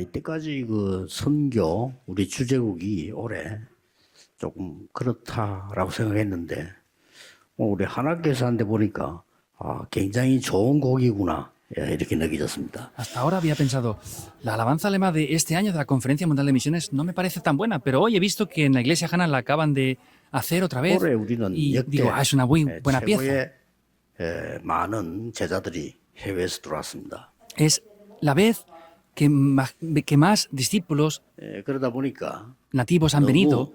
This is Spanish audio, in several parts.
이때까지 그 선교 우리 주제국이 올해 조금 그렇다라고 생각했는데 우리 하나교회사한테 보니까 굉장히 좋은 곡이구나 이렇게 느껴졌습니다. Hasta ahora había pensado, la alabanza lema de este año de la Conferencia Mundial de Misiones no me parece tan buena, pero hoy he visto que en la Iglesia Hana la acaban de hacer otra vez 올해 우리는 y 역대 digo, es una muy buena pieza. 최고의 많은 제자들이 해외에서 들어왔습니다. Es la vez que más discípulos 그러다 보니까 nativos han venido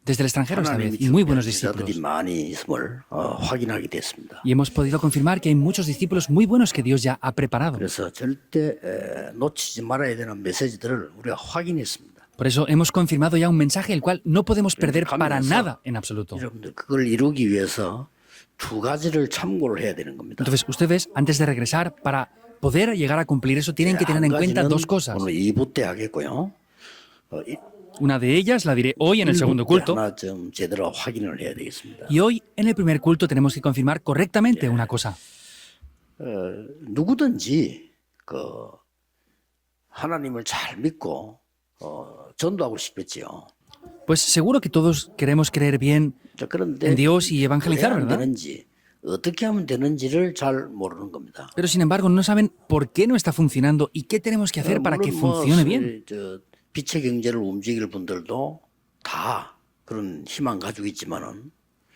desde el extranjero esta vez, y muy buenos 제자들이 discípulos. 많이 있음을 확인하게 됐습니다. Y hemos podido confirmar que hay muchos discípulos muy buenos que Dios ya ha preparado. 그래서 절대 놓치지 말아야 되는 메시지들을 우리가 확인했습니다. Por eso hemos confirmado ya un mensaje el cual no podemos perder para nada en absoluto. 여러분들 그걸 이루기 위해서 두 가지를 참고를 해야 되는 겁니다. Entonces, ustedes, antes de regresar, para poder llegar a cumplir eso, tienen que tener en cuenta dos cosas. 오늘 2부 때 하겠고요. Una de ellas la diré hoy en el segundo culto. 하나 좀 제대로 확인을 해야 되겠습니다. Y hoy, en el primer culto, tenemos que confirmar correctamente una cosa. 누구든지 그 하나님을 잘 믿고 전도하고 싶겠지요. Pues seguro que todos queremos creer bien 자, 그런데 en Dios y evangelizar, 왜 안 ¿verdad? 되는지 어떻게 하면 되는지를 잘 모르는 겁니다. Pero sin embargo, no saben por qué no está funcionando y qué tenemos que hacer para que 물론 뭐 funcione bien. 저 빛의 경제를 움직일 분들도 다 그런 희망 가지고 있지만은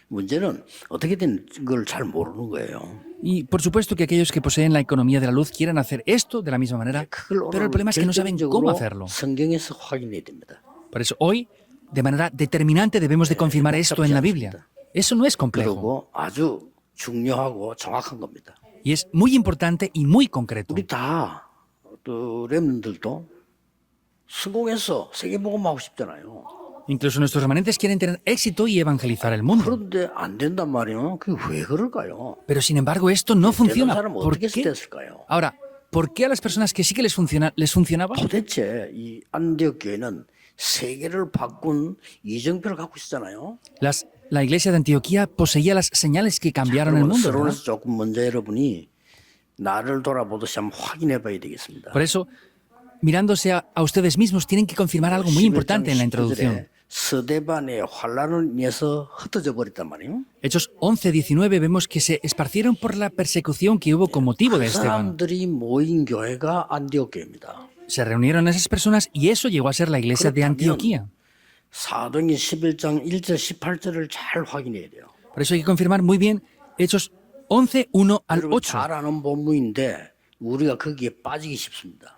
문제는 어떻게든 그걸 잘 모르는 거예요. Y por supuesto que aquellos que poseen la economía de la luz quieran hacer esto de la misma manera, 그걸 pero el 오늘 problema es que no saben cómo 결정적으로 hacerlo. 성경에서 확인해야 됩니다. Por eso hoy, de manera determinante, debemos de confirmar esto en la Biblia. Eso no es complejo 그리고 아주 중요하고 정확한 겁니다. y es muy importante y muy concreto. 우리 다 또 렘넌들도 성공해서 세계복음하고 싶잖아요. Incluso nuestros remanentes quieren tener éxito y evangelizar el mundo. 그런데 안 된단 말이에요. 그게 왜 그럴까요? Pero sin embargo esto no 되는 funciona. 사람은 ¿Por 어떻게 qué? 됐을까요? Ahora, ¿por qué a las personas que sí que les funcionaba? 도대체 이 안디옥 교회는 세계를 바꾼 이정표를 갖고 있잖아요. La iglesia de Antioquía poseía las señales que cambiaron el mundo, ¿verdad? 서론에서 조금 먼저 여러분이 나를 돌아보듯이 한번 확인해 봐야 되겠습니다. Por eso, mirándose a ustedes mismos, tienen que confirmar algo muy importante en la introducción. 스데반의 환란을 인해서 흩어져 버렸단 말이에요. Hechos 11-19 vemos que se esparcieron por la persecución que hubo con motivo de 그 Esteban. 사람들이 모인 교회가 안디옥 교회입니다. Se reunieron esas personas y eso llegó a ser la iglesia de Antioquía. 사도행전 11장 1절 18절을 잘 확인해야 돼요. Por eso hay que confirmar muy bien Hechos 11, 1 al 여러분 8. 잘 아는 본문인데 우리가 거기에 빠지기 쉽습니다.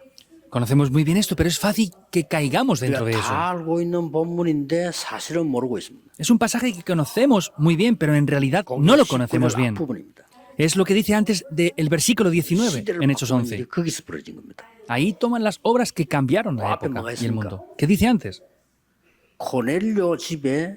Conocemos muy bien esto, pero es fácil que caigamos dentro de 우리가 eso. 다 알고 있는 본문인데 사실은 모르고 있습니다. Es un pasaje que conocemos muy bien, pero en realidad no lo conocemos 19절 bien. 앞부분입니다. Es lo que dice antes del versículo 19 시대를 en Hechos 바꾸는 11. 일이 거기서 벌어진 겁니다. Ahí toman las obras que cambiaron la 앞에 época 뭐가 y el 있습니까? mundo. ¿Qué dice antes? 고넬료 집에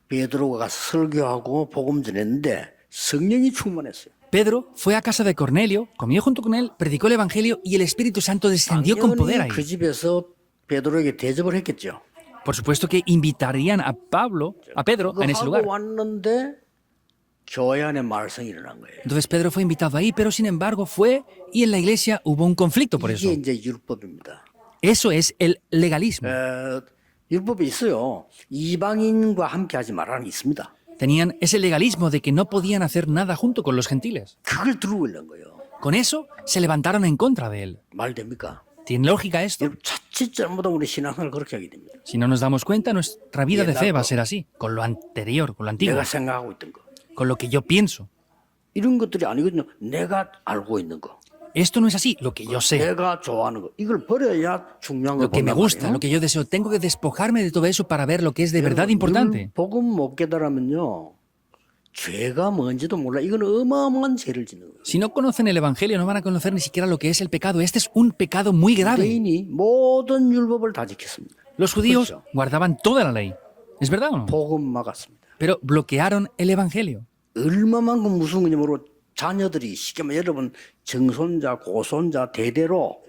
베드로가 가서 설교하고 복음 전했는데 성령이 충만했어요. Pedro fue a casa de Cornelio, comió junto con él, predicó el Evangelio y el Espíritu Santo descendió con poder ahí. 그 집에서 베드로에게 대접을 했겠죠. Por supuesto que invitarían a Pedro en ese 그거 lugar. 하고 왔는데 교회 안에 말썽이 일어난 거예요. Entonces Pedro fue invitado ahí, pero sin embargo fue y en la iglesia hubo un conflicto por eso. 이게 이제 율법입니다. Eso es el legalismo. 율법이 있어요. 이방인과 함께 하지 말라는 게 있습니다. Tenían ese legalismo de que no podían hacer nada junto con los gentiles. 그걸 들고 있는 거예요. Con eso se levantaron en contra de él. 말 됩니까? ¿Tiene lógica esto? 여러분 자칫 잘못하면 우리 신앙을 그렇게 하게 됩니다. Si no nos damos cuenta, nuestra vida de fe va a ser así, con lo anterior, con lo antiguo, 내가 생각하고 있던 거. con lo que yo pienso. 이런 것들이 아니거든요. 내가 알고 있는 거. Esto no es así, lo que yo sé, 내가 좋아하는 거. 이걸 버려야 중요한 걸 lo que me 본단 gusta, 말이에요. lo que yo deseo. Tengo que despojarme de todo eso para ver lo que es de verdad importante. 복음 못 깨달으면요. 죄가 뭔지도 몰라. 이건 어마어마한 죄를 짓는 거예요. Si no conocen el Evangelio, no van a conocer ni siquiera lo que es el pecado. Este es un pecado muy grave. 유대인이 모든 율법을 다 지켰습니다. Los judíos 그렇죠. guardaban toda la ley. ¿Es verdad o no? 복음 막았습니다. Pero bloquearon el Evangelio. 얼마만큼 무서운 거냐면 자녀들이 쉽게 말하면 여러분 정손자, 고손자 대대로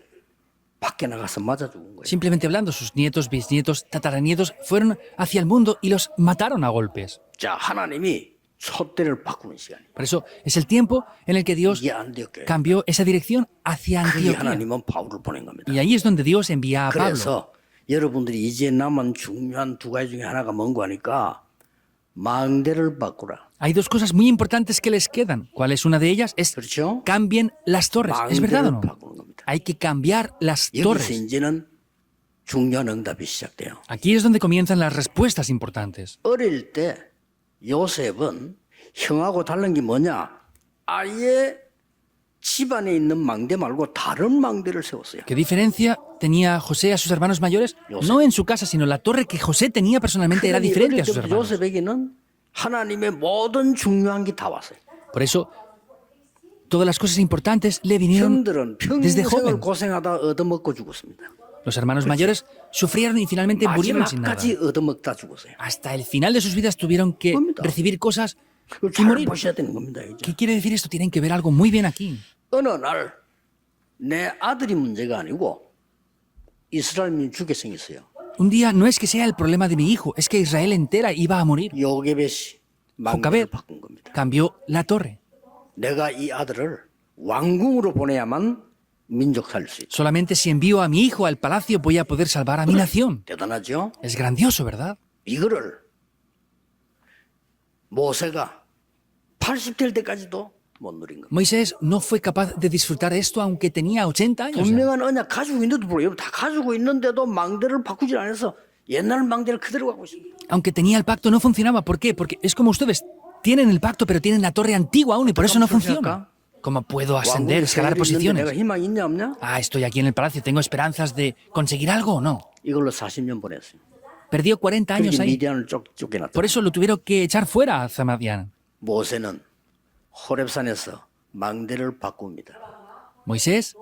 밖에 나가서 맞아 죽은 거예요. Simplemente hablando, sus nietos, bisnietos, tataranietos fueron hacia el mundo y los mataron a golpes. 자, 하나님이 촛대를 바꾸는 시간이에요. Por eso es el tiempo en el que Dios 이게 안디옥교회. cambió esa dirección hacia 그게 Antioquía. 하나님은 바울을 보낸 겁니다. Y ahí es donde Dios envía a Pablo. 그래서 여러분들이 이제 남은 중요한 두 가지 중에 하나가 뭔가 하니까 망대를 바꾸라. Hay dos cosas muy importantes que les quedan. ¿Cuál es una de ellas? Es 그렇죠? cambien las torres. ¿Es verdad o 망대를 no? 바꾸는 겁니다. Hay que cambiar las 여기서 torres. 이제는 중요한 응답이 시작돼요. Aquí es donde comienzan las respuestas importantes. 어릴 때 요셉은 형하고 다른 게 뭐냐? 아예 집안에 있는 망대 말고 다른 망대를 세웠어요. ¿Qué diferencia tenía José a sus hermanos mayores? No en su casa, sino la torre que José tenía personalmente era 그러니 diferente 어릴 a sus 때부터 hermanos. 요셉에게는 하나님의 모든 중요한 게 다 왔어요. Por eso, todas las cosas importantes le vinieron 형들은 desde 평생을 joven. 고생하다 얻어먹고 죽었습니다. Los hermanos mayores sufrieron y finalmente murieron sin nada. 마지막까지 얻어먹다 죽었어요. Hasta el final de sus vidas tuvieron que 겁니다. recibir cosas 그걸 y 잘 morir. 보셔야 되는 겁니다. 이제. ¿Qué quiere decir esto? Tienen que ver algo muy bien aquí. 어느 날 내 아들이 문제가 아니고 이스라엘이 죽게 생겼어요. Un día no es que sea el problema de mi hijo, es que Israel entera iba a morir. 요게벳이 조카벳 망대를 바꾼 겁니다. cambió la torre. 내가 이 아들을 왕궁으로 보내야만 민족 살릴 수 있다. Solamente si envío a mi hijo al palacio voy a poder salvar a mi nación. 대단하죠? Es grandioso, ¿verdad? 이거를 모세가 80될 때까지도 못 누린 겁니다. Moisés no fue capaz de disfrutar esto aunque tenía 80 años. ya. 분명한 언약 가지고 있는데도 불구하고 다 가지고 있는데도 망대를 바꾸지 않아서 옛날 망대를 그대로 갖고 있습니다. Aunque tenía el pacto no funcionaba. ¿Por qué? Porque es como ustedes. Tienen el pacto pero tienen la torre antigua aún y por eso no funciona. ¿Cómo puedo ascender, escalar 내가 posiciones? 희망 있냐 없냐? Ah, estoy aquí en el palacio. ¿Tengo esperanzas de conseguir algo o no? 이걸로 40년 보냈어요. Perdió 40 años 그렇게 ahí. 미디안을 쫓겨났다. Por eso lo tuvieron que echar fuera a Zamadián. 모세는 호렙산에서 망대를 바꿉니다. Moisés,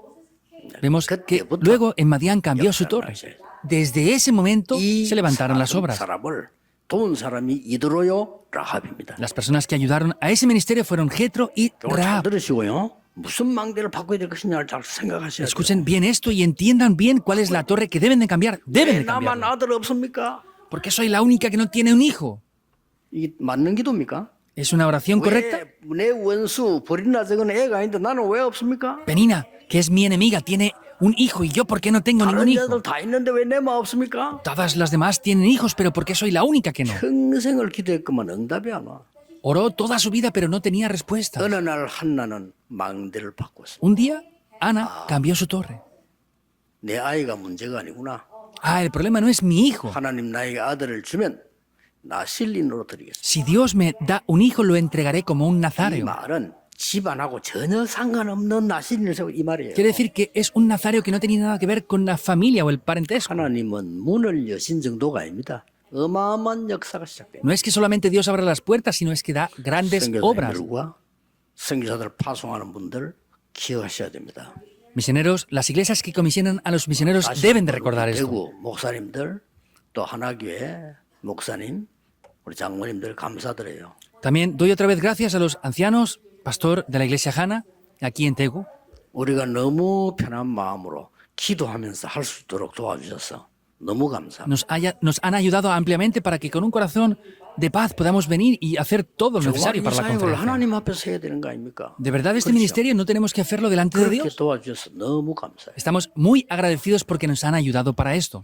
vemos que 그때부터 luego en Madián cambió su torre. Desde ese momento 이 se levantaron las obras. 사람을 도운 사람이 이드로요 라합입니다. Las personas que ayudaron a ese ministerio fueron Jetro y 잘 Rahab. 들으시고요. 무슨 망대를 바꿔야 될 것이냐를 잘 생각하셔야 돼요. Escuchen bien esto y entiendan bien cuál es la torre que deben de cambiar. Deben 왜 de 나만 cambiarla. 아들 없습니까? Porque soy la única que no tiene un hijo. 이게 맞는 기도입니까? ¿Es una oración correcta? 왜 내 원수 버린나 적은 애가 있는데 나는 왜 없습니까? Penina, que es mi enemiga, tiene un hijo y yo, ¿por qué no tengo ningún 다른 hijo? 애들 다 있는데 왜 내만 없습니까? Todas las demás tienen hijos, pero ¿por qué soy la única que no? 평생을 기도했구만 응답이 안 와. Oró toda su vida, pero no tenía respuesta. 어느 날 한나는 망대를 바꿨어. Un día, Ana cambió su torre. 내 아이가 문제가 아니구나. Ah, el problema no es mi hijo. 하나님 나에게 아들을 주면 나 신린으로 드리겠어. Si Dios me da un hijo, lo entregaré como un 이 nazareo. 말은 집안하고 전혀 상관없는 나신을 세워 이 말이에요. Quiere decir que es un nazareo que no tenía nada que ver con la familia o el parentesco. 하나님은 문을 여신 정도가 아닙니다. 어마어마한 역사가 시작돼요. No es que solamente Dios abra las puertas, sino es que da grandes obras. 선교사들과 선교사들 파송하는 분들 기억하셔야 됩니다. Misioneros, las iglesias que comisionan a los misioneros deben de recordar esto. 대구 목사님들 또 하나교회 목사님 우리 장모님들 감사드려요. También doy otra vez gracias a los ancianos, pastor de la iglesia Hana, aquí en Tegu. 우리가 너무 편한 마음으로 기도하면서 할 수 있도록 도와주셔서 너무 감사합니다. Nos han ayudado ampliamente para que con un corazón de paz podamos venir y hacer todo lo necesario 정말 이 para la 사역을 conferencia. 하나님 앞에서 해야 되는 거 아닙니까? De verdad, este 그렇죠. ministerio no tenemos que hacerlo delante de 그렇게 Dios. 도와주셔서 너무 감사해요. Estamos muy agradecidos porque nos han ayudado para esto.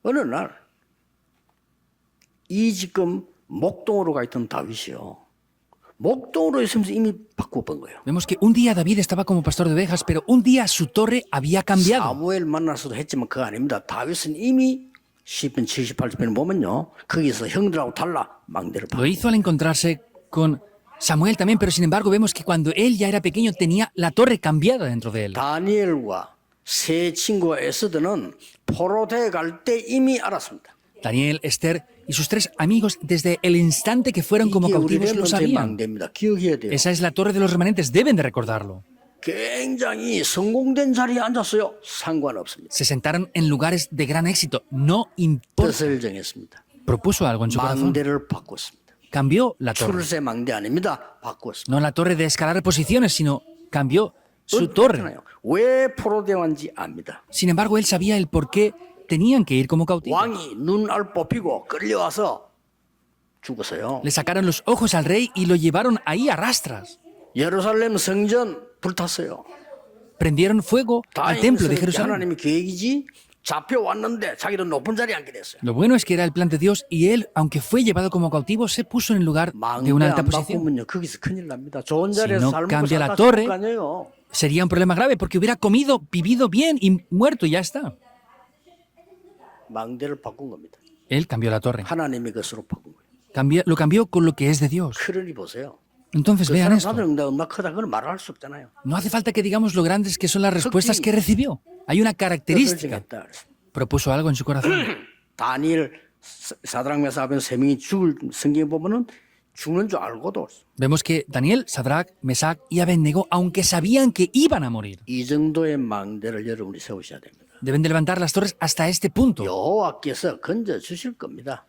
어느 날 이 지금 목동으로 가 있던 다윗이요. 목동으로 있으면서 이미 바꿔본 거예요. Vemos que un día David estaba como pastor de ovejas, pero un día su torre había cambiado. 사무엘 만나서도 했지만 그거 아닙니다. 다윗은 이미 시편 78편 보면요. 거기서 형들하고 달라 망대를 Lo 바꿔. hizo al encontrarse con Samuel también, pero sin embargo vemos que cuando él ya era pequeño tenía la torre cambiada dentro de él. 다니엘과 세 친구와 에스더는 포로대에 갈 때 이미 알았습니다. Daniel, Esther y sus tres amigos desde el instante que fueron como 이게 우리 cautivos lo 렘넌트의 sabían. 망대입니다. 기억해야 돼요. Esa es la torre de los remanentes, deben de recordarlo. 굉장히 성공된 자리에 앉았어요. 상관없습니다. Se sentaron en lugares de gran éxito, no importa. 뜻을 정했습니다. Propuso algo en su corazón. 망대를 바꿨습니다. Cambió la torre. 출세 망대 아닙니다. 바꿨습니다. No la torre de escalar posiciones, sino cambió su torre. 왜 포로대 왔는지 압니다. Sin embargo, él sabía el por qué tenían que ir como cautivos. 왕이 눈알 뽑히고 끌려와서 죽었어요. Le sacaron los ojos al rey y lo llevaron ahí a rastras. 예루살렘 성전 불탔어요. Prendieron fuego al templo de 다행스럽게 Jerusalén. 하나님의 계획이지 잡혀왔는데 자기도 높은 자리에 앉게 됐어요. Lo bueno es que era el plan de Dios y él, aunque fue llevado como cautivo, se puso en el lugar de una 망대 alta 안 posición. 바꾸면요 거기서 큰일 납니다. 좋은 Si 자리에서 no 삶고 cambia la 살다 torre, 죽을 거 아니에요. Sería un problema grave porque hubiera comido, vivido bien y muerto y ya está. 망대를 바꾼 겁니다. Él cambió la torre. 하나님의 것으로 바꾼 거예요. Lo cambió con lo que es de Dios. 그러니 보세요. Entonces 그 vean 사람 esto. 받은 응답 얼마나 크다 그걸 말할 수 없잖아요. No hace falta que digamos lo grandes que son las respuestas que recibió. Hay una 뜻을 característica. 정했다 그랬어요. Propuso algo en su corazón. 다니엘 사드락 메삭 아벤 세 명이 죽을 성경에 보면은 죽는 줄 알고도 Vemos que Daniel, Sadrach, Mesach y Abednego, aunque sabían que iban a morir, 이 정도의 망대를 여러분이 세우셔야 됩니다. deben de levantar las torres hasta este punto. 여호와께서 건져 주실 겁니다.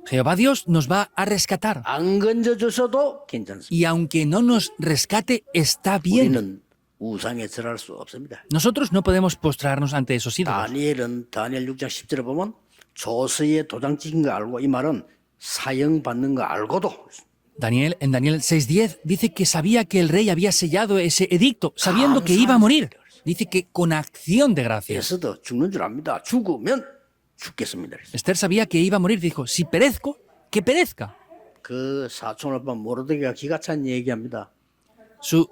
Jehová Dios nos va a rescatar. 안 건져 주셔도 괜찮습니다. Y aunque no nos rescate, está bien. 우리는 우상에 절할 수 없습니다. Nosotros no podemos postrarnos ante esos ídolos. 다니엘은 다니엘 6장 10절에 보면 조서에 도장 찍힌 거 알고 이 말은 사형 받는 거 알고도 En Daniel 6:10 dice que sabía que el rey había sellado ese edicto, sabiendo que iba a morir. Dice que con acción de gracias. 에스더 죽는 줄 압니다. 죽으면 죽겠습니다. Esther sabía que iba a morir. Dijo, si perezco, que perezca. 그 사촌 오빠 모르드게가 기가 찬 얘기합니다. Y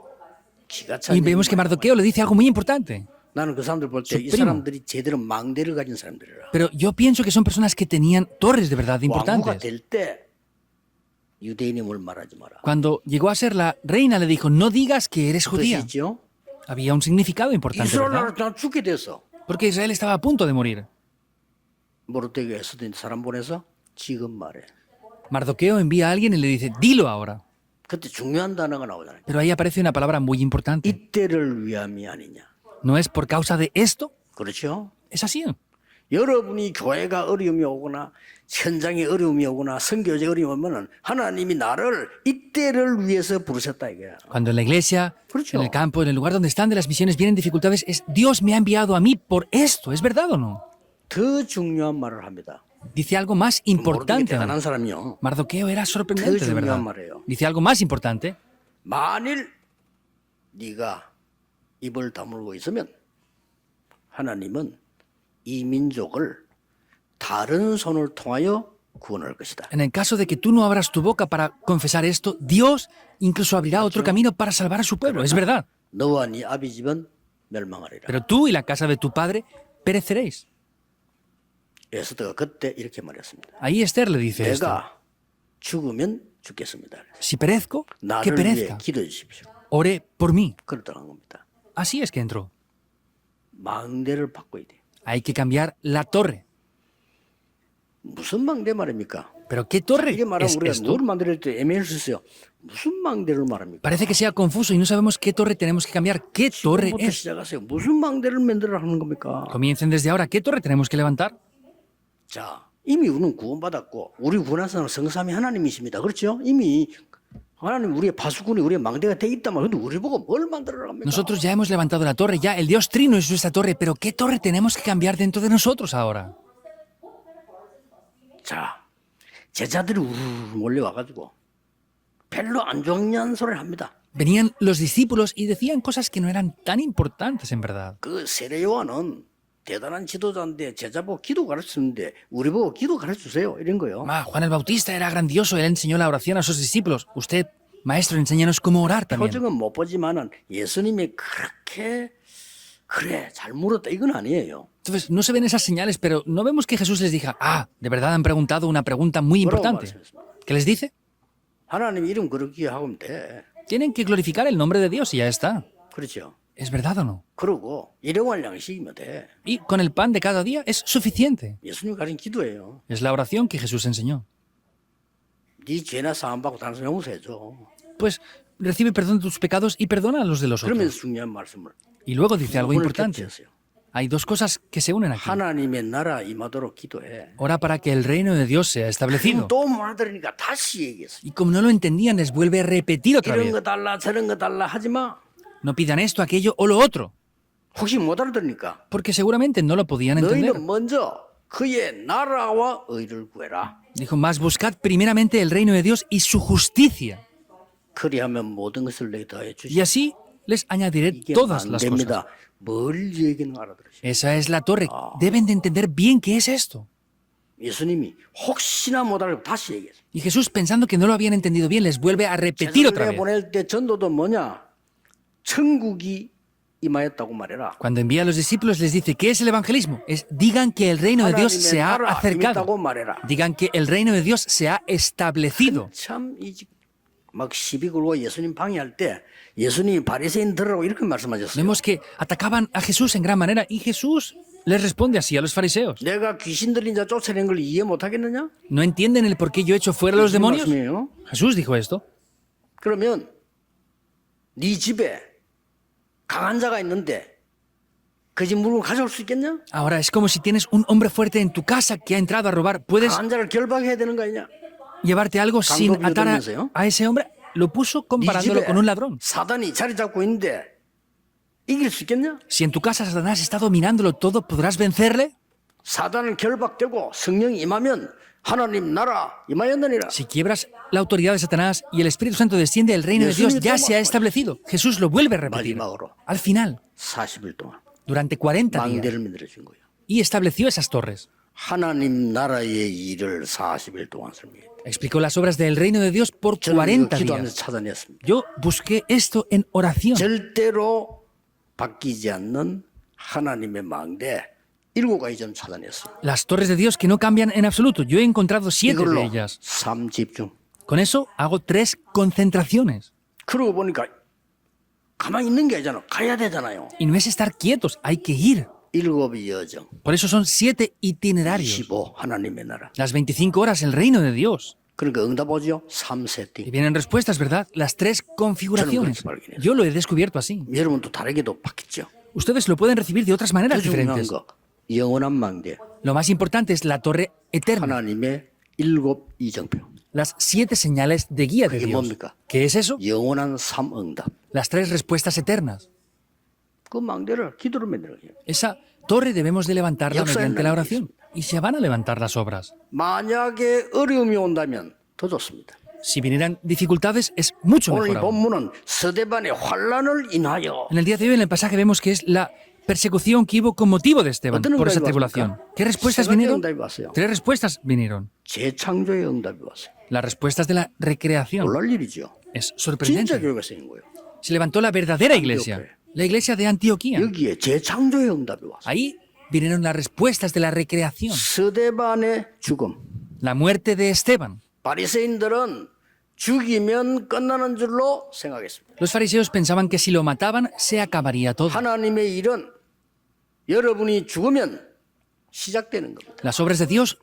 기가 찬 vemos que Mardoqueo le dice algo muy importante. 나는 그 사람들 볼 때 이 primo. 사람들이 제대로 망대를 가진 사람들이라. Pero yo pienso que son personas que tenían torres de verdad 왕후가 importantes. 될 때 유대인임을 말하지 마라. Cuando llegó a ser la reina, le dijo, no digas que eres 뜻이 judía. 있죠? Había un significado importante, 이스라엘 ¿verdad? 나라 죽게 됐어. Porque Israel estaba a punto de morir. 모르드게 에스더 사람 보내서 지금 말해. Mardoqueo envía a alguien y le dice, dilo ahora. 그때 중요한 단어가 나오잖아요. Pero ahí aparece una palabra muy importante. 이때를 위함이 아니냐. ¿No es por causa de esto? 그렇죠? Es así. 여러분이 교회가 어려움이 오거나 현장에 어려움이 오거나 선교제 어려움이 오면은 하나님이 나를 이때를 위해서 부르셨다 이거야. Cuando en la iglesia, Correcto. en el campo, en el lugar donde están de las misiones vienen dificultades, es Dios me ha enviado a mí por esto. ¿Es verdad o no? 더 중요한 말을 합니다. Dice algo más 모르게 importante. 대단한 사람이요. Mardoqueo era sorprendente, de 중요한 verdad. 말이에요. Dice algo más importante. 만일 네가 입을 다물고 있으면 하나님은 이 민족을 다른 손을 통하여 구원할 것이다. En el caso de que tú no abras tu boca para confesar esto, Dios incluso abrirá otro camino para salvar a su pueblo. Es verdad. 너와 네 아비 집은 멸망하리라. Pero tú y la casa de tu padre pereceréis. 에스더가 그때 이렇게 말했습니다. Ahí Esther le dice esto. 내가 죽으면 죽겠습니다. Si perezco, que 나를 위해 perezca. 기도해 주십시오. Ore por mí. 그러더란 겁니다. Así es que entró. 망대를 바꿔야 돼. Hay que cambiar la torre. 무슨 망대 말입니까? ¿Pero qué torre 이게 말하면 es 우리가 esto? 뭘 만들 때 애매할 수 있어요. 무슨 망대를 말합니까? Parece que sea confuso y no sabemos qué torre tenemos que cambiar. ¿Qué torre 지금부터 es? 시작하세요. 무슨 망대를 만들어 하는 겁니까? Comiencen desde ahora. ¿Qué torre tenemos que levantar? 자, 이미 우리는 구원받았고 우리 구원하시는 성삼위 하나님이십니다. 그렇죠? 이미 하나님 우리의 파수꾼이 우리의 망대가 돼 있단 말이에요. 근데 우리 보고 뭘 만들어 합니까? Nosotros ya hemos levantado la torre, ya el Dios Trino es nuestra torre, pero ¿qué torre tenemos que cambiar dentro de nosotros ahora? 자, 제자들이 우르르 몰려와가지고 별로 안 중요한 소리를 합니다. Venían los discípulos y decían cosas que no eran tan importantes en verdad. 그 세례 요한은 대단한 지도자인데 제자 보고 기도 가르치는데 우리 보고 기도 가르쳐주세요 이런 거요. Juan el Bautista era grandioso, él enseñó la oración a sus discípulos. Usted, maestro, enséñanos cómo orar también. 표정은 못 보지만은 예수님이 그렇게 그래 잘 물었다 이건 아니에요. Entonces, no se ven esas señales, pero no vemos que Jesús les diga, de verdad han preguntado una pregunta muy importante. ¿Qué les dice? 하나님 이름 그렇게 하면 돼. Tienen que glorificar el nombre de Dios y ya está. 그렇죠. ¿Es verdad o no? 그러고 일용할 양식이면 돼. Y con el pan de cada día es suficiente. 예수님 가진 기도예요. Es la oración que Jesús enseñó. 네 죄나 사함 받고 다른 사람 용서해줘. Pues recibe perdón de tus pecados y perdona a los de los 그러면서 otros. 중요한 말씀을 Y luego dice algo 오늘 importante. 겹쳤어요. Hay dos cosas que se unen aquí. 하나님의 나라 임하도록 기도해. Ora para que el reino de Dios sea establecido. 또 못 알아들으니까 다시 얘기했어. Y como no lo entendían, les vuelve a repetir otra 이런 vez. 거 달라 저런 거 달라 하지 마. No pidan esto, aquello o lo otro. 혹시 못 알아들으니까 Porque seguramente no lo podían entender. 너희는 먼저 그의 나라와 의를 구해라. Dijo, mas buscad primeramente el reino de Dios y su justicia. 그리하면 모든 것을 내게 더해 Y 주시오. así les añadiré 이게 todas las cosas. 망대입니다. 뭘 얘기는 알아들으시오. Esa es la torre. Deben de entender bien qué es esto. 예수님이 혹시나 못 알고 다시 얘기했어요. Y Jesús, pensando que no lo habían entendido bien, les vuelve a repetir otra 제사를 vez. 보낼 때 전도도 뭐냐? 천국이 임하였다고 말해라. Cuando envía a los discípulos les dice, ¿qué es el evangelismo? Es, digan que el reino de Dios 하나님의 se ha 나라 acercado. 임했다고 말해라. Digan que el reino de Dios se ha establecido. 참막 시비 걸고 예수님 방해할 때 예수님이 바리새인들하고 이렇게 말씀하셨어요. Vemos que atacaban a Jesús en gran manera y Jesús les responde así a los fariseos. 내가 귀신 들린 자 쫓아낸 걸 이해 못 하겠느냐? ¿No entienden el por qué yo echo fuera a los 무슨 demonios? 말씀이에요? Jesús dijo esto. 그러면 네 집에 강한 자가 있는데 그 집 물건 가져올 수 있겠냐? Ahora es como si tienes un hombre fuerte en tu casa que ha entrado a robar. ¿Puedes 강한 자를 결박해야 되는 거 아니냐? llevarte algo sin 강도 atar 비유되면서요? a ese hombre? Lo puso 네 comparándolo 집에 con un ladrón. 사단이 자리 잡고 있는데 이길 수 있겠냐? Si en tu casa Satanás está dominándolo todo, ¿podrás vencerle? 사단을 결박되고 성령이 임하면 하나님 나라 임하였느니라. Si quiebras la autoridad de Satanás y el Espíritu Santo desciende, el reino de Dios ya se ha establecido. Jesús lo vuelve a repetir. 마지막으로 Al final, 40일 동안 durante 40 días, 망대를 만들어 준 거예요. y estableció esas torres. 하나님 나라의 일을 40일 동안 설명했다. Explicó las obras del reino de Dios por 저는 40 이거 기도하면서 días. 찾아냈습니다. Yo busqué esto en oración. 절대로 바뀌지 않는 하나님의 망대 7가지 좀 찾아냈어요. Las torres de Dios que no cambian en absoluto. Yo he encontrado 7 de 이걸로 ellas. 3집중. Con eso hago 3 concentraciones. 그러고 보니까 가만히 있는 게 아니잖아. 가야 되잖아요. Y no es estar quietos, hay que ir. 7의 여정, Por eso son 7 itinerarios. 25 하나님의 나라. Las 25 horas, el reino de Dios. 그러니까 응답 오죠? Y 3세팅. vienen respuestas, ¿verdad? Las 3 configuraciones. Yo lo he descubierto así. 여러분도 다르게도 바뀌죠. Ustedes lo pueden recibir de otras 더 maneras 중요한 diferentes. 거 영원한 망대. Lo más importante es la torre eterna. 하나님의 7 이정표. Las 7 señales de guía de 그게 Dios. 뭡니까? ¿Qué es eso? 영원한 3응답. Las 3 respuestas eternas. 그 망대를 기도로 만들어요. Esa torre debemos de levantarla 역사에 mediante la oración. Y se van a levantar las obras. 만약에 어려움이 온다면 더 좋습니다. Si vinieran dificultades, es mucho 오늘 이 mejor aún. 본문은 스데반의 환란을 인하여 En el día de hoy, en el pasaje, vemos que es la persecución que hubo con motivo de Esteban 어떤 por esa 응답이 tribulación. 왔습니까? ¿Qué respuestas 세 가지 vinieron? 응답이 왔어요. 3 respuestas vinieron. 재창조의 응답이 왔어요. Las respuestas de la recreación. 놀랄 일이죠. Es 진짜 sorprendente. 교회가 생긴 거예요. Se levantó la verdadera iglesia, la iglesia de Antioquía. 여기에 재창조의 응답이 왔어요. Ahí vinieron las respuestas de la recreación. 스데반의 죽음. La muerte de Esteban. 바리새인들은 죽이면 끝나는 줄로 생각했습니다. Los fariseos pensaban que si lo mataban, se acabaría todo. 하나님의 일은 여러분이 죽으면 시작되는 겁니다. Las obras de Dios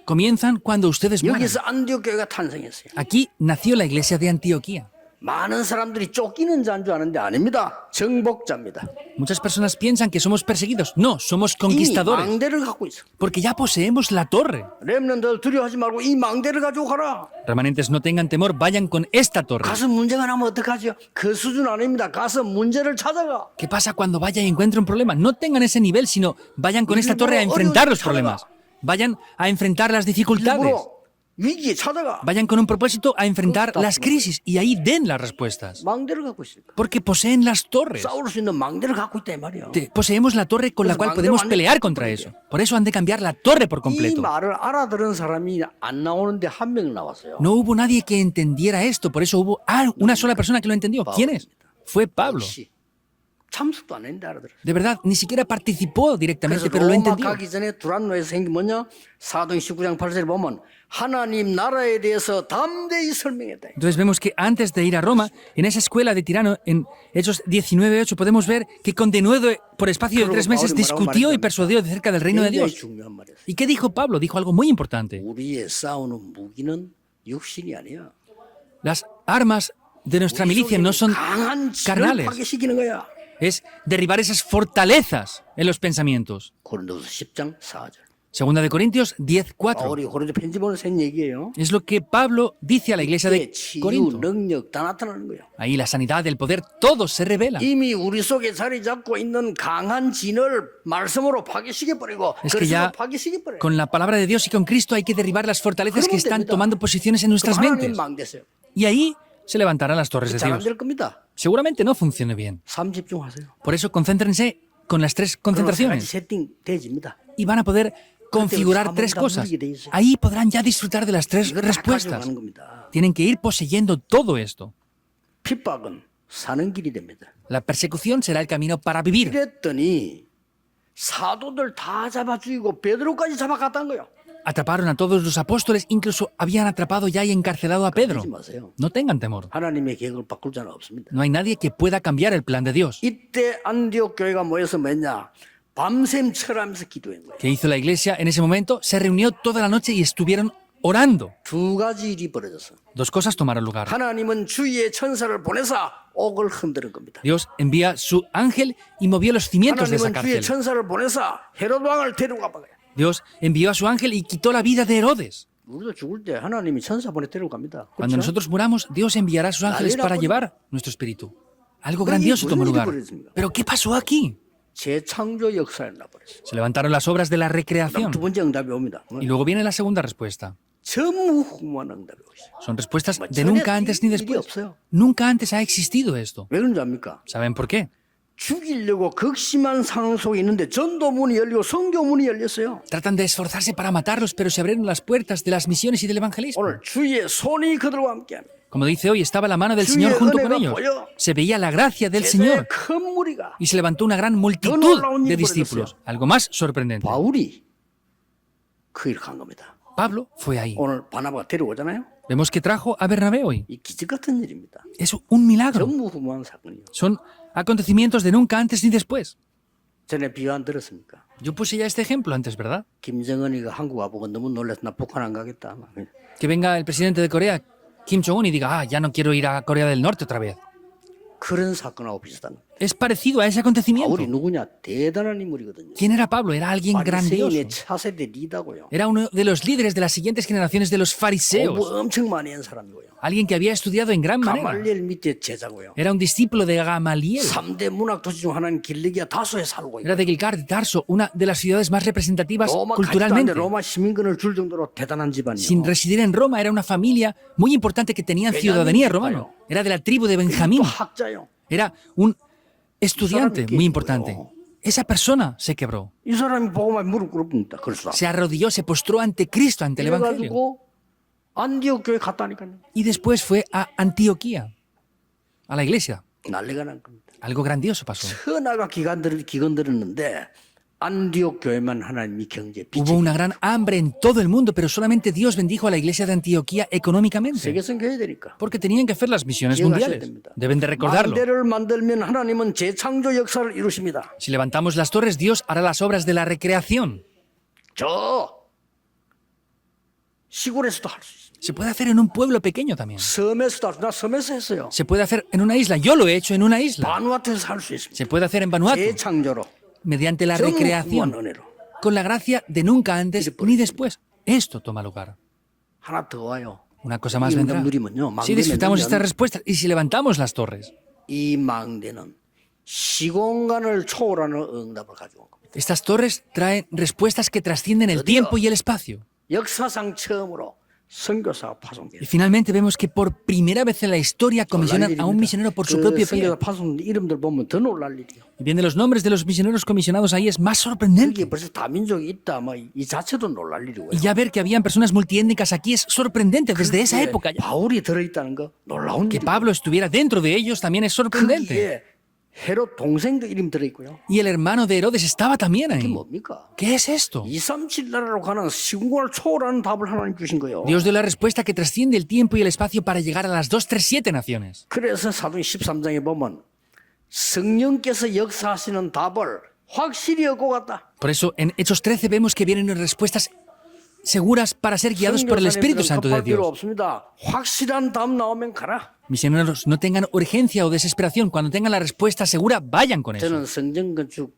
comienzan cuando ustedes mueren. 여기서 안디옥 교회가 탄생했어요. Aquí nació la iglesia de Antioquía. 많은 사람들이 쫓기는 자인 줄 아는데 아닙니다. 정복자입니다. Muchas personas piensan que somos perseguidos. No, somos 이미 conquistadores. 망대를 갖고 있어. Porque ya poseemos la torre. 렘넌들 두려워하지 말고 이 망대를 가지고 가라. Remanentes, no tengan temor, vayan con esta torre. 가서 문제가 나면 어떡하죠? 그 수준 아닙니다. 가서 문제를 찾아가. ¿Qué pasa cuando vaya y encuentre un problema? No tengan ese nivel, sino vayan con esta torre a enfrentar los problemas. Vayan a enfrentar las dificultades. 일부러 위기에 찾아가. Vayan con un propósito a enfrentar las crisis y ahí den las respuestas. 망대를 갖고 있으니까. Porque poseen las torres. 싸울 수 있는 망대를 갖고 있다 이 말이야. Poseemos la torre con la cual podemos pelear contra eso. Por eso han de cambiar la torre por 이 completo. 말을 알아들은 사람이 안 나오는데 한 명 나왔어요. No hubo nadie que entendiera esto, por eso hubo una sola persona que lo entendió. ¿Quién es? Fue Pablo. 역시 참석도 안 했는데 알아들었어요. De verdad, ni siquiera participó directamente, 그래서 pero lo 로마 entendió. 가기 전에 두란노에서 생긴 뭐냐? 사도행 19장 8절에 보면 하나님 나라에 대해서 담대히 설명했다. Entonces vemos que antes de ir a Roma, en esa escuela de Tirano, en Hechos 19:8, podemos ver que con denuedo por espacio de 3 meses discutió y persuadió acerca del reino de 굉장히 Dios. 중요한 말이었어요. ¿Y qué dijo Pablo? Dijo algo muy importante. 우리의 싸우는 무기는 육신이 아니야. Las armas de nuestra milicia no son 강한 지를 carnales. 파괴시키는 거야. Es derribar esas fortalezas en los pensamientos. 고린도서 10장 4절. Segunda de Corintios 10:4. 바울이 고린도 편지 보내서 한 얘기예요. Es lo que Pablo dice a la iglesia 이때 de 치유, Corinto. 능력 다 나타나는 거예요. Ahí la sanidad, el poder, todo se revela. 이미 우리 속에 자리 잡고 있는 강한 진을 말씀으로 파괴시켜버리고 Es que 그리스도 ya 파괴시켜버려요. con la palabra de Dios y con Cristo hay que derribar las fortalezas que están tomando posiciones en 그럼 nuestras 하나님 mentes. 망대세요. Y ahí se levantarán las torres de 잘 안 Dios. 될 겁니다. Seguramente no funcione bien. 삶 집중하세요. Por eso concéntrense con las tres 그럼 세 가지 concentraciones 세팅돼집니다. y van a poder configurar tres cosas. Ahí podrán ya disfrutar de las tres 이거 다 respuestas. 가져가는 겁니다. Tienen que ir poseyendo todo esto. 핍박은 사는 길이 됩니다. La persecución será el camino para vivir. 이랬더니 사도들 다 잡아 죽이고 베드로까지 잡아갔다는 거예요. Atraparon a todos los apóstoles, incluso habían atrapado ya y encarcelado a Pedro. 하지 마세요. No tengan temor. 하나님의 계획을 바꿀 자는 없습니다. No hay nadie que pueda cambiar el plan de Dios. 이때 안디옥 교회가 모여서 뭐냐? 밤샘 철하면서 기도한 거예요. ¿Qué hizo la iglesia en ese momento? Se reunió toda la noche y estuvieron orando. 두 가지 일이 벌어졌어. Dos cosas tomaron lugar. 하나님은 주위의 천사를 보내서 옥을 흔드는 겁니다. Dios envía su ángel y movió los cimientos de esa 하나님은 주위의 cárcel. 천사를 보내서 헤롯 왕을 데려가 봐요. Dios envió a su ángel y quitó la vida de Herodes. 우리도 죽을 때 하나님이 천사 보내 데려갑니다. Cuando nosotros muramos, Dios enviará a sus ángeles para llevar nuestro espíritu. Algo grandioso tomó lugar. ¿Pero qué pasó aquí? 재창조 역사였나 버렸어요. Se levantaron las obras de la recreación. 두 번째 응답이 옵니다. Y luego viene la segunda respuesta. 전무후무한 응답이 오죠. Son respuestas de nunca antes ni después. Nunca antes ha existido esto. 왜 그런지 압니까? ¿Saben por qué? 죽이려고 극심한 상황 속에 있는데 전도문이 열리고 성교문이 열렸어요. Tratan de esforzarse para matarlos, pero se abrieron las puertas de las misiones y del evangelismo. 오늘 주의 손이 그들과 함께합니다. Como dice hoy, estaba la mano del Señor junto con ellos. Se veía la gracia del Señor 큰 무리가 y se levantó una gran multitud de discípulos. Algo más sorprendente. 바울이 그 일을 한 겁니다. Pablo fue ahí. 오늘 바나바가 데려오잖아요. Vemos que trajo a Bernabé hoy. 이 기적 같은 일입니다. Es un milagro. 전무후무한 사건이요. Son acontecimientos de nunca antes ni después. 전에 비유 안 들었습니까? Yo puse ya este ejemplo antes, ¿verdad? 김정은이가 한국 와보고 너무 놀라서 나 북한 안 가겠다. 막. Que venga el presidente de Corea, Kim Jong-un, y diga, ya no quiero ir a Corea del Norte otra vez. 그런 사건하고 비슷한 거예요. Es parecido a ese acontecimiento. 바울이 누구냐? 대단한 인물이거든요. ¿Quién era Pablo? Era alguien grandioso. 바리새인의 차세대 리더고요. Era uno de los líderes de las siguientes generaciones de los fariseos. 공부 엄청 많이 한 사람이고요. Alguien que había estudiado en gran manera. 가말리엘 밑에 제자고요. Era un discípulo de Gamaliel. 3대 문학 도시 중 하나는 길리기아 다소에 살고 Era 있고 de Gilgal de Tarso, una de las ciudades más representativas 로마 가지도 않는데 culturalmente. 로마 시민권을 줄 정도로 대단한 집안이요. Sin residir en Roma, era una familia muy importante que tenían ciudadanía romana. Era de la tribu de Benjamín. 또 학자요. Era un estudiante muy importante. Esa persona se quebró. 이 사람이 보고만 무릎 꿇습니다. 그래서 Se arrodilló, se postró ante Cristo, ante el Evangelio. 이래가지고 안디옥 교회 갔다니까요. Y después fue a Antioquía, a la iglesia. 난리가 난 겁니다. Algo grandioso pasó. 천하가 기건 들었는데 안디옥 교회만 하나님이 경제 Hubo 비책. una gran hambre en todo el mundo, pero solamente Dios bendijo a la iglesia de Antioquía económicamente. 세계선 교회 되니까. Porque tenían que hacer las misiones 기억하셔야 mundiales. 됩니다. Deben de recordarlo. 망대를 만들면 하나님은 재창조 역사를 이루십니다. Si levantamos las torres, Dios hará las obras de la recreación. 저 시골에서도 할 수 있습니다. Se puede hacer en un pueblo pequeño también. 섬에서도 할 수. 나 섬에서 했어요. Se puede hacer en una isla. Yo lo he hecho en una isla. 바누아투에서 할 수 있습니다. Se puede hacer en Vanuatu, 재창조로 mediante la 전무후무한 recreación, 은혜로. con la gracia de nunca antes ni después. Esto toma lugar. 하나 더 와요. Una cosa más 이 vendrá. 응답 누리면요. Si disfrutamos estas respuestas y si levantamos las torres, 이 망대는 시공간을 초월하는 응답을 가지고 온 겁니다. estas torres traen respuestas que trascienden el tiempo y el espacio. 역사상 처음으로 선교사가 파송돼요. Y finalmente vemos que por primera vez en la historia comisionan a un misionero por su propio pie. 선교사 파송 이름들 보면 더 놀랄 일이요. Y vienen los nombres de los misioneros comisionados ahí, es más 이게 sorprendente. 벌써 다민족이 있다, 이 자체도 놀랄 일이고요. Y ya ver que habían personas multiétnicas aquí es sorprendente desde esa época. Ya. 바울이 들어있다는 거 놀라운 Que 일이에요. Pablo estuviera dentro de ellos también es sorprendente. 거기에 헤롯 동생도 이름 들어있고요. Y el hermano de Herodes estaba también 이게 ahí. 뭡니까? ¿Qué es esto? 237 나라로 가는 시공간을 초월하는 답을 하나님 주신 거예요. Dios dio la respuesta que trasciende el tiempo y el espacio para llegar a las 237 naciones. 그래서 사도행 13장에 보면 성령께서 역사하시는 답을 확실히 얻고 갔다. Por eso en Hechos 13 vemos que vienen respuestas seguras para ser guiados por el Espíritu Santo de 급할 필요 Dios. 없습니다. 확실한 답 나오면 가라. Misioneros, no tengan urgencia o desesperación. Cuando tengan la respuesta segura, vayan con eso. 저는 성전 건축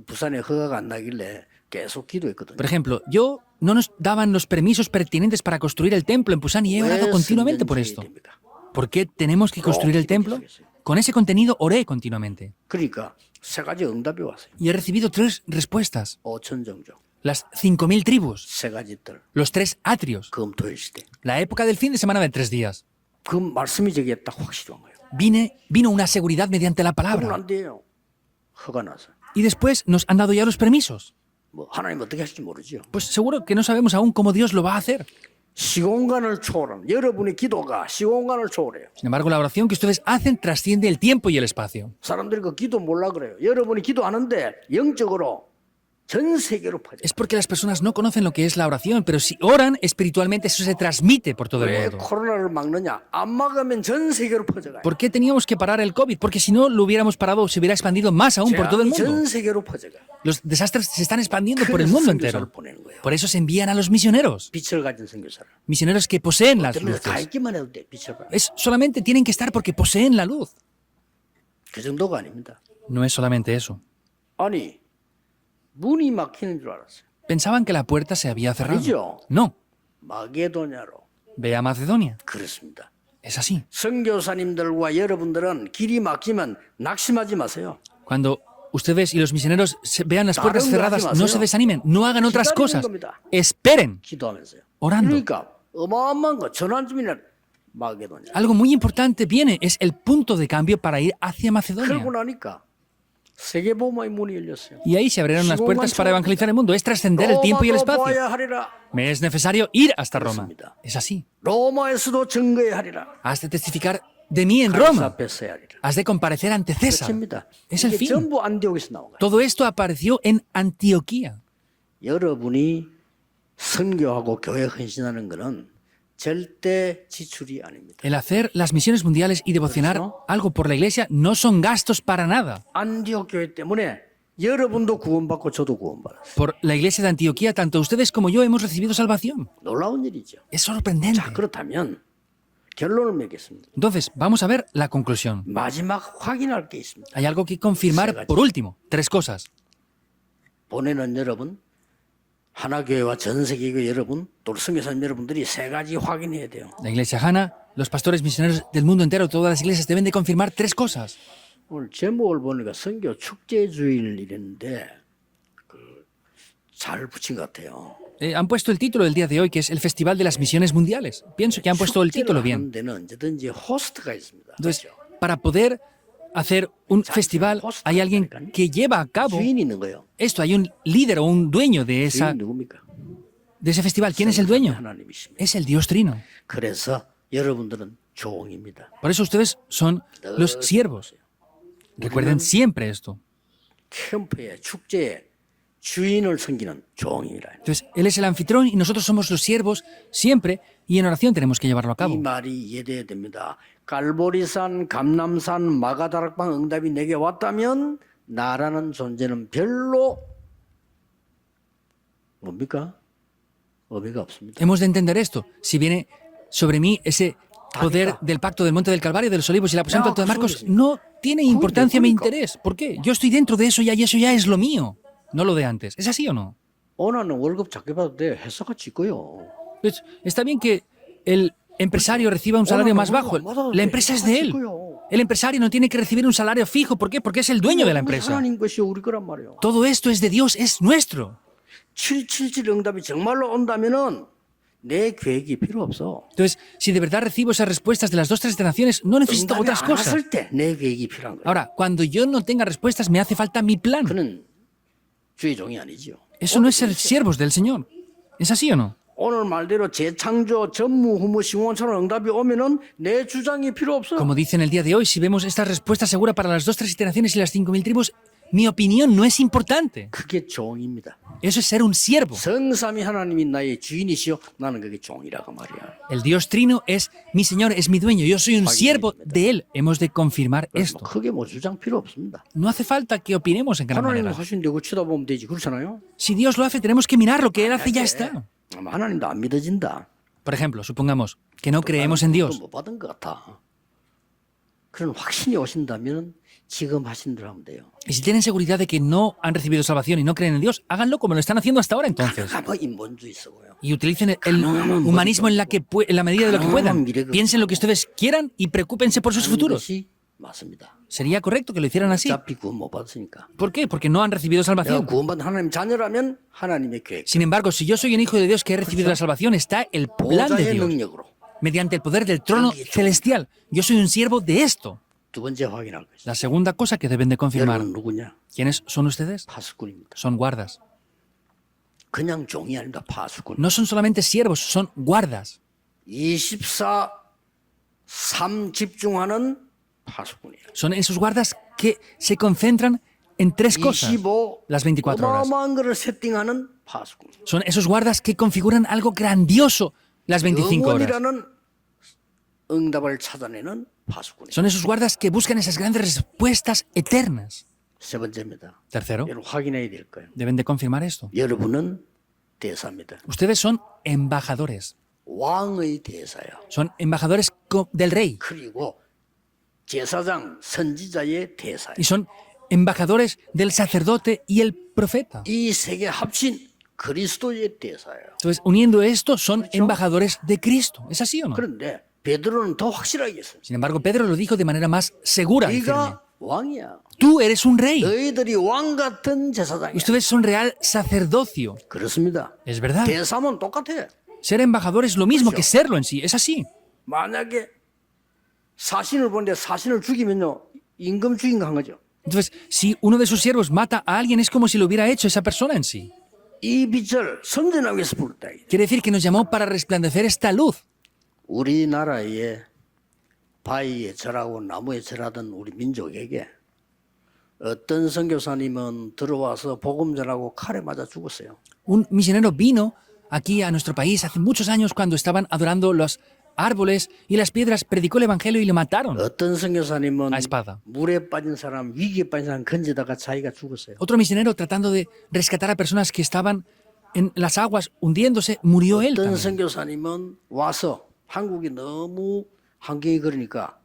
부산에 허가가 안 나길래 계속 기도했거든요. Por ejemplo, yo no nos daban los permisos pertinentes para construir el templo en Busan y he orado 왜 continuamente por 성전지어야 esto. 됩니까? ¿Por qué tenemos que construir el templo? Con ese contenido oré continuamente 그러니까 세 가지 응답이 왔어요. y he recibido 3 respuestas. 5천 정조, Las 5.000 tribus, 세 가지 뜰, los 3 atrios, 금토일 시대. la época del fin de semana de 3 días. 그 말씀이 저기에 딱 확실히 온 거예요. Vino una seguridad mediante la 그러면 palabra. 안 돼요. 허가 나서. Y después nos han dado ya los permisos. 뭐 하나님 어떻게 하실지 모르죠. Pues seguro que no sabemos aún cómo Dios lo va a hacer. 시공간을 초월한 여러분의 기도가 시공간을 초월해요. Sin embargo, la oración que ustedes hacen trasciende el tiempo y el espacio. 사람들이 그 기도 몰라 그래요. 여러분이 기도하는데 영적으로 전 세계로 퍼져요. Es porque las personas no conocen lo que es la oración, pero si oran espiritualmente eso se transmite por todo el 왜 mundo. 코로나를 막느냐? 안 막으면 전 세계로 퍼져가요. ¿Por qué teníamos que parar el COVID? Porque si no lo hubiéramos parado se hubiera expandido más aún por todo el 재앙이 mundo. 전 세계로 퍼져가요. Los desastres se están expandiendo por el 그래서 mundo 선교사를 entero. 보내는 거예요. Por eso se envían a los misioneros. 빛을 가진 선교사를. Misioneros que poseen las 때문에 가 luces. 있기만 해도 돼. 빛을 봐. Solamente tienen que estar porque poseen la luz. 그 정도가 아닙니다. No es solamente eso. 아니 문이 막히는 줄 알았어요. Pensaban que la puerta se había cerrado. 아니죠. No. 마게도냐로. Ve a Macedonia. 그렇습니다. Es así. 선교사님들과 여러분들은 길이 막히면 낙심하지 마세요. Cuando ustedes y los misioneros vean las puertas cerradas, no se desanimen, no hagan otras cosas. Esperen, 기도하면서요. orando. 그러니까 어마어마한 거 전환점이나 마게도냐. Algo muy importante viene, es el punto de cambio para ir hacia Macedonia. 그러고 나니까 세계복음의 문이 열렸어요. Y ahí se abrieron las puertas para evangelizar el mundo. Es trascender el tiempo y el 로마도 espacio. 보아야 하리라. Me es necesario ir hasta Roma. Es así. 로마에서도 증거해야 하리라. Has de testificar de mí en 가이사 Roma. 앞에 서야 하리라. Has de comparecer ante César. 끝입니다. Es el 이게 fin. 전부 안디옥에서 나온 거예요. Todo esto apareció en Antioquía. 여러분이 선교하고 교회 헌신하는 것은 절대 지출이 아닙니다. El hacer las misiones mundiales y devocionar algo por la iglesia no son gastos para nada. 안디옥 교회 때문에 여러분도 구원받고 저도 구원받았어요. Por la iglesia de Antioquía, tanto ustedes como yo hemos recibido salvación. 놀라운 일이죠. Es sorprendente. 자, 그렇다면 결론을 맺겠습니다. Entonces, vamos a ver la conclusión. 마지막 확인할 게 있습니다. Hay algo que confirmar por último. 3 cosas. 보내는 여러분, 하나교회와 전 세계교 여러분, 또 선교사님 여러분들이 3가지 확인해야 돼요. La iglesia Hana, los pastores misioneros del mundo entero, todas las iglesias deben de confirmar 3 cosas. 오늘 제목을 보니까 선교 축제주일 이랬는데 잘 붙인 것 같아요. Han puesto el título del día de hoy, que es el Festival de las Misiones Mundiales. Pienso que han puesto el título 축제를 bien. 하는 데는 언제든지 호스트가 있습니다. Entonces, 그렇죠? para poder hacer un festival, hay alguien que lleva a cabo 주인이 있는 거예요. esto. Hay un líder o un dueño de 주인 누굽니까? ese festival. ¿Quién es el dueño? 하나님이십니다. Es el Dios Trino. 그래서 여러분들은 종입니다. Por eso ustedes son los siervos. Recuerden siempre esto. 캠프에 축제에 주인을 섬기는 종이라. Entonces, Él es el anfitrión y nosotros somos los siervos siempre y en oración tenemos que llevarlo a 이 cabo. 말이 이해돼야 됩니다. 갈보리산, 감남산, 마가다락방 응답이 내게 왔다면 나라는 존재는 별로 뭡니까? 의미가 없습니다. Hemos de entender esto. Si viene sobre mí ese poder del pacto del Monte del Calvario, de los Olivos y el aposento alto de Marcos, no tiene importancia mi interés. ¿Por qué? Yo estoy dentro de eso y eso ya es lo mío, no lo de antes. ¿Es así o no? 오나는 월급 작게 받아도 돼. 회사가 지고요. Pues, está bien que el empresario reciba un salario más bajo. La empresa es de él. El empresario no tiene que recibir un salario fijo. ¿Por qué? Porque es el dueño de la empresa. 하나님 것이 우리 거란 말이에요. Todo esto es de Dios, es nuestro. 777 응답이 정말로 온다면은 내 계획이 필요 없어. Entonces, si de verdad recibo esas respuestas de las 2 naciones, no necesito 응답이 otras 안 cosas. 왔을 때 내 계획이 필요한 거예요. Ahora, cuando yo no tenga respuestas, me hace falta mi plan. 그는 주의 종이 아니죠. Eso no es ser siervos del Señor. ¿Es así o no? 오늘 말대로 재창조, 전무후무, 신원처럼 응답이 오면은 내 주장이 필요 없어. Como dice en el día de hoy, si vemos esta respuesta segura para las 2 naciones y las 5.000 tribus, mi opinión no es importante. 그게 종입니다. Eso es ser un siervo. 성삼위 하나님이 나의 주인이시여 나는 그게 종이라고 말이야. El Dios Trino es mi Señor, es mi dueño. Yo soy un siervo de Él. Hemos de confirmar 뭐 esto. 크게 뭐 주장 필요 없습니다. No hace falta que opinemos en gran 하나님 manera. 하신데 그거 쳐다보면 되지 그렇잖아요. Si Dios lo hace, tenemos que mirar lo que Él hace y ya está. 아마 하나님도 안 믿어진다. Por ejemplo, supongamos que no creemos en Dios. 못 받은 것 같아. 그런 확신이 오신다면 지금 하신 대로 하면 돼요. Y si tienen seguridad de que no han recibido salvación y no creen en Dios, háganlo como lo están haciendo hasta ahora entonces. 가만 인본주의 쓰고요. Y utilicen el humanismo en la medida de lo que puedan. Piensen lo que ustedes quieran y preocúpense por sus futuros. 것이 맞습니다. Sería correcto que lo hicieran así. 어차피 구원 못 받으니까. ¿Por qué? Porque no han recibido 내가 salvación. 구원받은 하나님 자녀라면 하나님의 계획, Sin embargo, si yo soy un hijo de Dios que he recibido la salvación, está el plan de 보좌의 Dios. 능력으로. Mediante el poder del trono celestial. Yo soy un siervo de esto. 두 번째 확인할 것이. La segunda cosa que deben de confirmar. 여러분 누구냐? ¿Quiénes son ustedes? 파수꾼입니다. Son guardas. 그냥 종이 아닙니다. 파수꾼. No son solamente siervos, son guardas. 24/3 집중하는 파수꾼이에요. Son esos guardas que se concentran en tres cosas. 25 Las 24 horas. 어마어마한 거를 세팅하는 파수꾼. Son esos guardas que configuran algo grandioso las 25 horas. 영원이라는 응답을 찾아내는 파수꾼이에요. Son esos guardas que buscan esas grandes respuestas eternas. 세 번째입니다. Tercero, 여러분 확인해야 될 거예요. deben de confirmar esto. 여러분은 대사입니다. Ustedes son embajadores. 왕의 대사야. Son embajadores del rey. 그리고 제사장, 선지자의 대사야. Y son embajadores del sacerdote y el profeta. 이 세 개 합친 그리스도의 대사예요. Entonces, uniendo esto, son embajadores de Cristo. ¿Es así o no? 그런데 베드로는 더 확실하게 했어요. Sin embargo, Pedro lo dijo de manera más segura y firme. 네가 왕이야. Tú eres un rey. 너희들이 왕 같은 제사장이야. Ustedes son real sacerdocio. 그렇습니다. Es verdad. 대사면 똑같아. Ser embajador es lo mismo que serlo en sí. Es así. 만약에 사신을 보는데 사신을 죽이면요 임금 죽인 거 한 거죠. Entonces, si uno de sus siervos mata a alguien, es como si lo hubiera hecho esa persona en sí. 이 빛을 선전하기 위해서 부르다. Quiere decir que nos llamó para resplandecer esta luz. 우리나라에 바위에 절하고 나무에 절하던 우리 민족에게 어떤 선교사님은 들어와서 복음 전하고 칼에 맞아 죽었어요. Un misionero vino aquí a nuestro país hace muchos años cuando estaban adorando los árboles y las piedras, predicó el evangelio y le mataron. 어떤 선교사님은 A espada. 물에 빠진 사람, 위기에 빠진 사람 건지다가 자기가 죽었어요. Otro misionero tratando de rescatar a personas que estaban en las aguas hundiéndose, murió él 어떤 también. 선교사님은 와서 한국이 너무 환경이 그러니까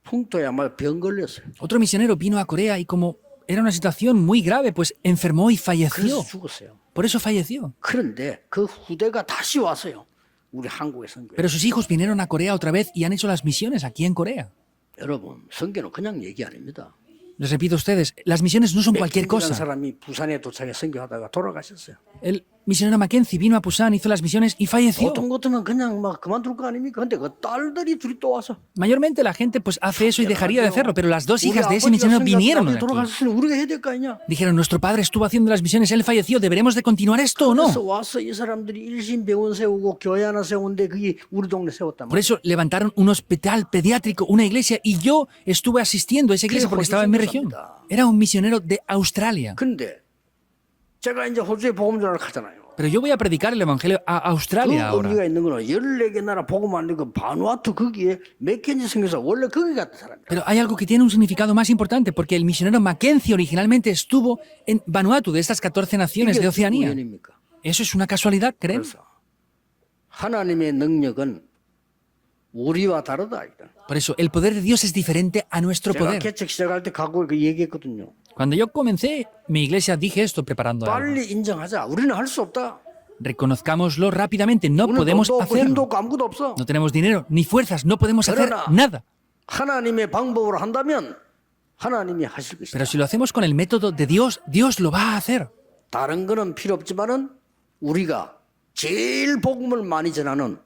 풍토야말로 병 걸렸어요. Otro misionero vino a Corea y como era una situación muy grave, pues enfermó y falleció. 그래서 죽었어요. Por eso falleció. 그런데 그 후대가 다시 왔어요. 우리 한국의 선교에. Pero sus hijos vinieron a Corea otra vez y han hecho las misiones aquí en Corea. 여러분, 선교는 그냥 얘기 아닙니다. Les repito a ustedes, las misiones no son cualquier 맥킨이라는 cosa. 사람이 부산에 도착해 선교하다가 돌아가셨어요. El misionero Mackenzie vino a Busan, hizo las misiones y falleció. 보통 같으면 그냥 막 그만둘 거 아닙니까? 근데 그 딸들이 둘이 또 와서 Mayormente la gente pues hace eso y dejaría de hacerlo, pero las dos 우리 hijas de ese 아버지가 misionero 선교하다가 vinieron de 나중에 aquí. 돌아가셨으니 우리가 해야 될 거 아니냐? Dijeron, nuestro padre estuvo haciendo las misiones, él falleció, ¿deberemos de continuar esto o 그래서 no? 와서 이 사람들이 일신병원 세우고 교회 하나 세우는데 그게 우리 동네 세웠단 Por 말이에요. eso levantaron un hospital pediátrico, una iglesia, y yo estuve asistiendo a esa iglesia porque estaba en mi región. Era un misionero de Australia. 근데 제가 이제 호주에 복음 전하러 가잖아요. Pero yo voy a predicar el evangelio a 그 Australia ahora. 의미가 있는 거는 14개 나라 복음 안 되고 바누아투 거기에 맥켄지 선교사 원래 거기 갔던 사람이에요. Pero hay algo que tiene un significado más importante, porque el misionero Mackenzie originalmente estuvo en Vanuatu, de estas 14 naciones de 이게 Oceanía. 우연입니까? ¿Eso es una casualidad, creen? 그래서 하나님의 능력은 우리와 다르다. 이거는. Por eso, el poder de Dios es diferente a nuestro 제가 poder. 개척 시작할 때 각오 그 얘기했거든요. Cuando yo comencé mi iglesia dije esto preparando algo. 빨리 인정하자. 우리는 할 수 없다. Reconozcámoslo rápidamente, no 우리는 podemos 돈도 없고 힘도 hacerlo. 없고 아무것도 없어. No tenemos dinero ni fuerzas, no podemos hacer 그러나 nada. 하나님의 방법으로 한다면 하나님이 하실 것이다. Pero si lo hacemos con el método de Dios, Dios lo va a hacer. 다른 거는 필요 없지만은 우리가 제일 복음을 많이 전하는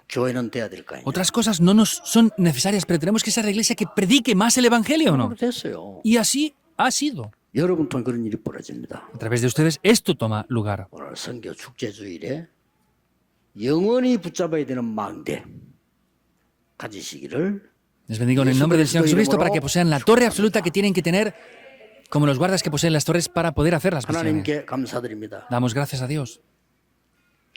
교회는 돼야 될 거 아니에요. Otras cosas no nos son necesarias, pero tenemos que ser la iglesia que predique más el evangelio, ¿o no? 됐어요. Y así ha sido. 여러분 통해 그런 일이 벌어집니다. A través de ustedes esto toma lugar. 오늘 선교 축제 주일에 영원히 붙잡아야 되는 망대 가지시기를 Les bendigo en el nombre del Señor Jesucristo para que posean la torre absoluta que tienen que tener, como los guardas que poseen las torres para poder hacer las misiones. 하나님께 감사드립니다. Damos gracias a Dios.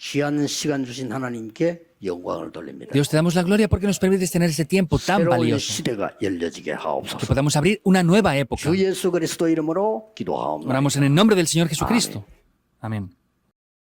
귀한 시간 주신 하나님께 영광을 돌립니다. Dios, te damos la gloria porque nos permites tener este tiempo tan 새로운 valioso. 시대가 열려지게 Que 하옵소서. podamos abrir una nueva época. 주 예수 그리스도 이름으로 기도하옵나이다. Oramos en el nombre del Señor Jesucristo. Amén.